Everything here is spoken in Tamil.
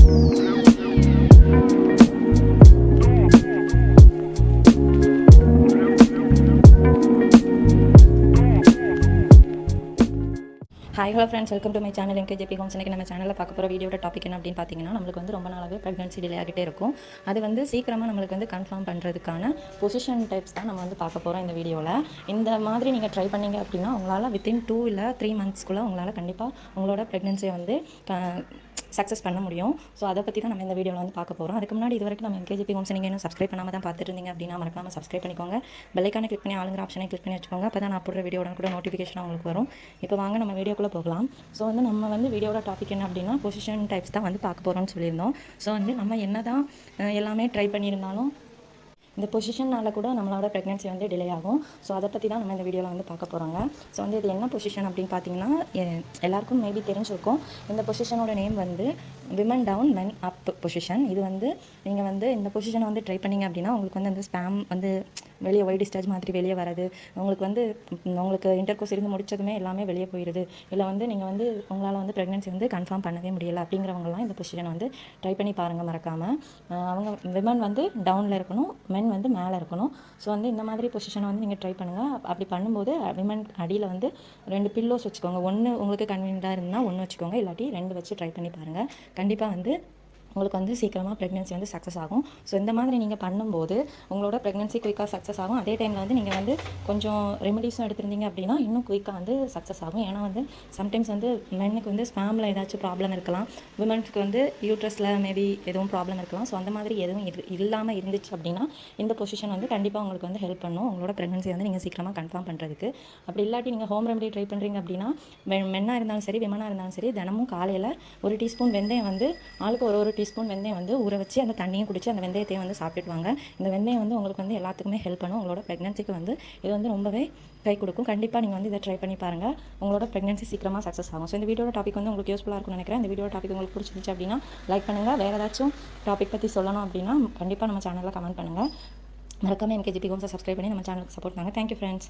Hi hello friends, welcome to my channel MKJP homes. இன்றைக்கி நம்ம சேனலில் பார்க்க போகிற வீடியோட டாபிக் என்ன அப்படின்னு பார்த்தீங்கன்னா, நம்மளுக்கு வந்து ரொம்ப நாளாகவே ப்ரெக்னன்சி டிலே ஆகிட்டே இருக்கும். அது வந்து சீக்கிரமாக நம்மளுக்கு வந்து கன்ஃபார்ம் பண்ணுறதுக்கான பொசிஷன் டைப்ஸ் தான் நம்ம வந்து பார்க்க போகிறோம் இந்த வீடியோவில். இந்த மாதிரி நீங்கள் ட்ரை பண்ணிங்க அப்படின்னா உங்களால் வித்தின் 2 இல்லை 3 மந்த்ஸ்க்குள்ளே உங்களால் கண்டிப்பாக உங்களோட ப்ரெக்னன்சியை வந்து சக்ஸஸ் பண்ண முடியும். ஸோ அதை பற்றி தான் நம்ம இந்த வீடியோவில் வந்து பார்க்க போகிறோம். அதுக்கு முன்னாடி இது வரைக்கும் நம்ம எம்கேஜேபி ஹோம்ஸ் நீங்கள் இன்னும் சப்ஸ்கிரைப் பண்ணாமல் தான் பார்த்துட்டு இருந்தீங்க அப்படின்னா மறக்காமல் சப்ஸ்கிரைப் பண்ணிக்கோங்க. பெல்லைக்கான கிளிக் பண்ணி ஆளுங்கிற ஆப்ஷனை கிளிக் பண்ணி வச்சுக்கோங்க. அப்போ தான் நான் போடுற வீடியோட கூட நோட்டிஃபிகேஷன் உங்களுக்கு வரும். இப்போ வாங்க நம்ம வீடியோக்குள்ளே போகலாம். ஸோ வந்து நம்ம வந்து வீடியோட டாபிக் என்ன அப்படின்னா பொசிஷன் டைப்ஸ் தான் வந்து பார்க்க போகிறோம்னு சொல்லியிருந்தோம். ஸோ வந்து நம்ம என்ன தான் எல்லாமே ட்ரை பண்ணியிருந்தாலும் இந்த பொசிஷனால் கூட நம்மளோட ப்ரெக்னன்சி வந்து டிலே ஆகும். ஸோ அதை பற்றி தான் நம்ம இந்த வீடியோவில் வந்து பார்க்க போகிறோங்க. ஸோ வந்து இது என்ன பொசிஷன் அப்படின்னு பார்த்தீங்கன்னா எல்லாருக்கும் மேபி தெரிஞ்சிருக்கும். இந்த பொசிஷனோட நேம் வந்து விமன் டவுன் மென் அப் பொசிஷன். இது வந்து நீங்கள் வந்து இந்த பொசிஷனை வந்து ட்ரை பண்ணிங்க அப்படின்னா உங்களுக்கு வந்து அந்த ஸ்பேம் வந்து வெளியே ஒயிட் டிஸ்சார்ஜ் மாதிரி வெளியே வராது. உங்களுக்கு இன்டர்கோர்ஸ் இருந்து முடிச்சதுமே எல்லாமே வெளியே போயிடுது. இல்லை வந்து நீங்கள் வந்து உங்களால் வந்து ப்ரெக்னன்சி வந்து கன்ஃபார்ம் பண்ணவே முடியலை அப்படிங்கிறவங்களாம் இந்த பொசிஷனை வந்து ட்ரை பண்ணி பாருங்கள் மறக்காமல். அவங்க விமன் வந்து டவுனில் இருக்கணும், மென் வந்து மேலே இருக்கணும். ஸோ வந்து இந்த மாதிரி பொசிஷனை வந்து நீங்கள் ட்ரை பண்ணுங்கள். அப்படி பண்ணும்போது விமன் அடியில் வந்து 2 பில்லோஸ் வச்சுக்கோங்க. ஒன்று உங்களுக்கு கன்வீனியண்ட்டாக இருந்தால் 1 வச்சுக்கோங்க, இல்லாட்டி 2 வச்சு ட்ரை பண்ணி பாருங்கள். கண்டிப்பாக வந்து உங்களுக்கு வந்து சீக்கிரமாக ப்ரெக்னன்சி வந்து சக்ஸஸ் ஆகும். ஸோ இந்த மாதிரி நீங்கள் பண்ணும்போது உங்களோட ப்ரெக்னன்சி குயிக்காக சக்ஸஸ் ஆகும். அதே டைமில் வந்து நீங்கள் வந்து கொஞ்சம் ரெமெடிஸும் எடுத்திருந்தீங்க அப்படின்னா இன்னும் குயிக்காக வந்து சக்ஸஸ் ஆகும். ஏன்னா வந்து சம்டைம்ஸ் வந்து மென்னுக்கு வந்து ஸ்பேமில் ஏதாச்சும் ப்ராப்ளம் இருக்கலாம், விமன்ஸுக்கு வந்து யூட்ரஸில் மேபி எதுவும் ப்ராப்ளம் இருக்கலாம். ஸோ அந்த மாதிரி எதுவும் இல்லாமல் இருந்துச்சு அப்படின்னா இந்த பொசிஷன் வந்து கண்டிப்பாக உங்களுக்கு வந்து ஹெல்ப் பண்ணும் உங்களோட ப்ரெக்னன்சி வந்து நீங்கள் சீக்கிரமாக கன்ஃபார்ம் பண்ணுறதுக்கு. அப்படி இல்லாட்டி நீங்கள் ஹோம் ரெமெடி ட்ரை பண்ணுறீங்க அப்படின்னா மென்னாக இருந்தாலும் சரி விமனாக இருந்தாலும் சரி தினமும் காலையில் 1 டீஸ்பூன் வெந்தயம் வந்து ஆளுக்கு ஒரு டீஸ்பூன் வெந்தயம் வந்து ஊற வச்சு அந்த தண்ணியும் குடிச்சு அந்த வெந்தயத்தையும் வந்து சாப்பிட்டுவாங்க. இந்த வெந்தயம் வந்து உங்களுக்கு வந்து எல்லாத்துக்குமே ஹெல்ப் பண்ணும். உங்களோட ப்ரெக்னன்சிக்கு வந்து இது வந்து ரொம்பவே கை கொடுக்கும். கண்டிப்பாக நீங்கள் வந்து இதை ட்ரை பண்ணி பாருங்கள். உங்களோட ப்ரெக்னன்சி சீக்கிரமாக சக்ஸஸ் ஆகும். ஸோ இந்த வீடியோட டாபிக் வந்து உங்களுக்கு யூஸ்ஃபுல்லாக இருக்கும்னு நினைக்கிறேன். இந்த வீடியோ டாபிக் உங்களுக்கு பிடிச்சிருந்துச்சு அப்படின்னா லைக் பண்ணுங்கள். வேறு ஏதாச்சும் டாபிக் பற்றி சொல்லணும் அப்படின்னா கண்டிப்பாக நம்ம சேனலில் கமெண்ட் பண்ணுங்கள். மறக்காமல் எம்கேஜேபி ஹோம்ஸை சப்ஸ்கிரைப் பண்ணி நம்ம சேனலுக்கு சப்போர்ட் பண்ணுங்கள். Thank you friends.